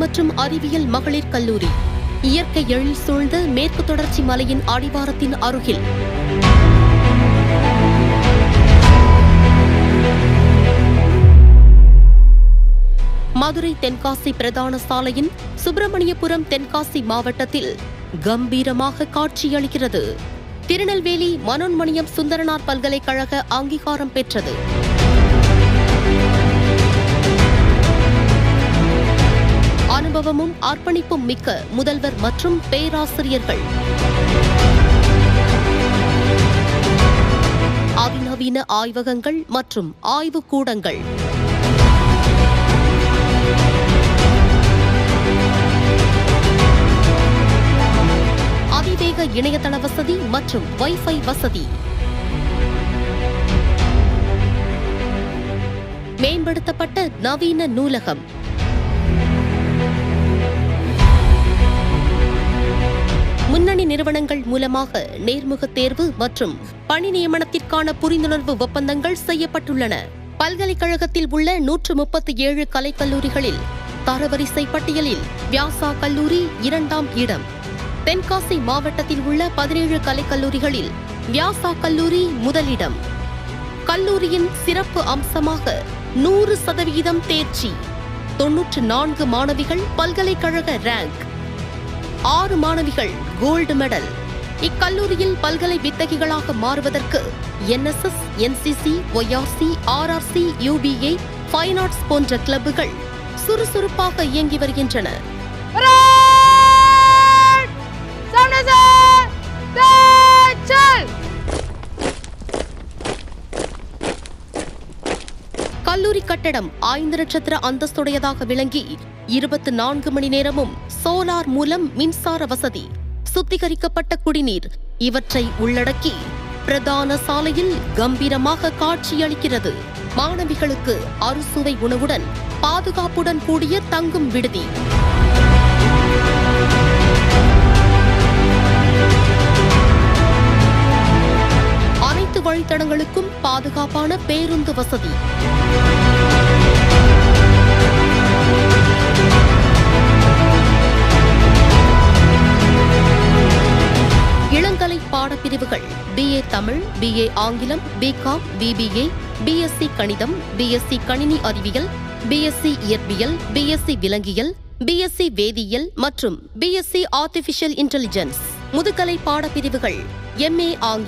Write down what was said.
மற்றும் அறிவியல் மகளிர் கல்லூரி இயற்கை எழில் சூழ்ந்த மேற்கு தொடர்ச்சி மலையின் அடிவாரத்தின் அருகில். மதுரை தென்காசி பிரதான சாலையின் சுப்பிரமணியபுரம் தென்காசி மாவட்டத்தில் கம்பீரமாக காட்சியளிக்கிறது. திருநெல்வேலி மனோன்மணியம் சுந்தரனார் பல்கலைக்கழக அங்கீகாரம் பெற்றது. அனுபவமும் அர்ப்பணிப்பும் மிக்க முதல்வர் மற்றும் பேராசிரியர்கள். அதிநவீன ஆய்வகங்கள் மற்றும் ஆய்வுக்கூடங்கள். அதிவேக இணையதள வசதி மற்றும் வைஃபை வசதி. மேம்படுத்தப்பட்ட நவீன நூலகம். முன்னணி நிறுவனங்கள் மூலமாக நேர்முக தேர்வு மற்றும் பணி நியமனத்திற்கான புரிந்துணர்வு ஒப்பந்தங்கள் செய்யப்பட்டுள்ளன. பல்கலைக்கழகத்தில் உள்ள 137 கலைக்கல்லூரிகளில் தரவரிசை பட்டியலில் வியாசா கல்லூரி 2ஆம் இடம். தென்காசி மாவட்டத்தில் உள்ள 17 கலைக்கல்லூரிகளில் வியாசா கல்லூரி முதலிடம். கல்லூரியின் சிறப்பு அம்சமாக 100% தேர்ச்சி, 94 மாணவிகள் பல்கலைக்கழக ரேங்க், 6 மாணவிகள் கோல்டு மெடல். இக்கல்லூரியில் பல்கலை வித்தகிகளாக மாறுவதற்கு NSS, NCC, YRC, RRC, UBA, fine arts போன்ற கிளப்புகள் சுறுசுறுப்பாக இயங்கி வருகின்றன. கல்லூரி கட்டடம் 5 நட்சத்திர அந்தஸ்துடையதாக விளங்கி 24 மணி நேரமும் சோலார் மூலம் மின்சார வசதி, சுத்திகரிக்கப்பட்ட குடிநீர் இவற்றை உள்ளடக்கி பிரதான சாலையில் கம்பீரமாக காட்சியளிக்கிறது. மாணவிகளுக்கு அறுசுவை உணவுடன் பாதுகாப்புடன் கூடிய தங்கும் விடுதி. அனைத்து வழித்தடங்களுக்கும் பாதுகாப்பான பேருந்து வசதி. இளங்கலை பாடப்பிரிவுகள் BA தமிழ், BA ஆங்கிலம், BCom, BBA, BSc கணிதம், BSc கணினி அறிவியல், BSc இயற்பியல், BSc விலங்கியல், BSc வேதியியல் மற்றும் BSc ஆர்டிபிஷியல் இன்டெலிஜென்ஸ். முதுகலை பாடப்பிரிவுகள் MA ஆங்கிலம்,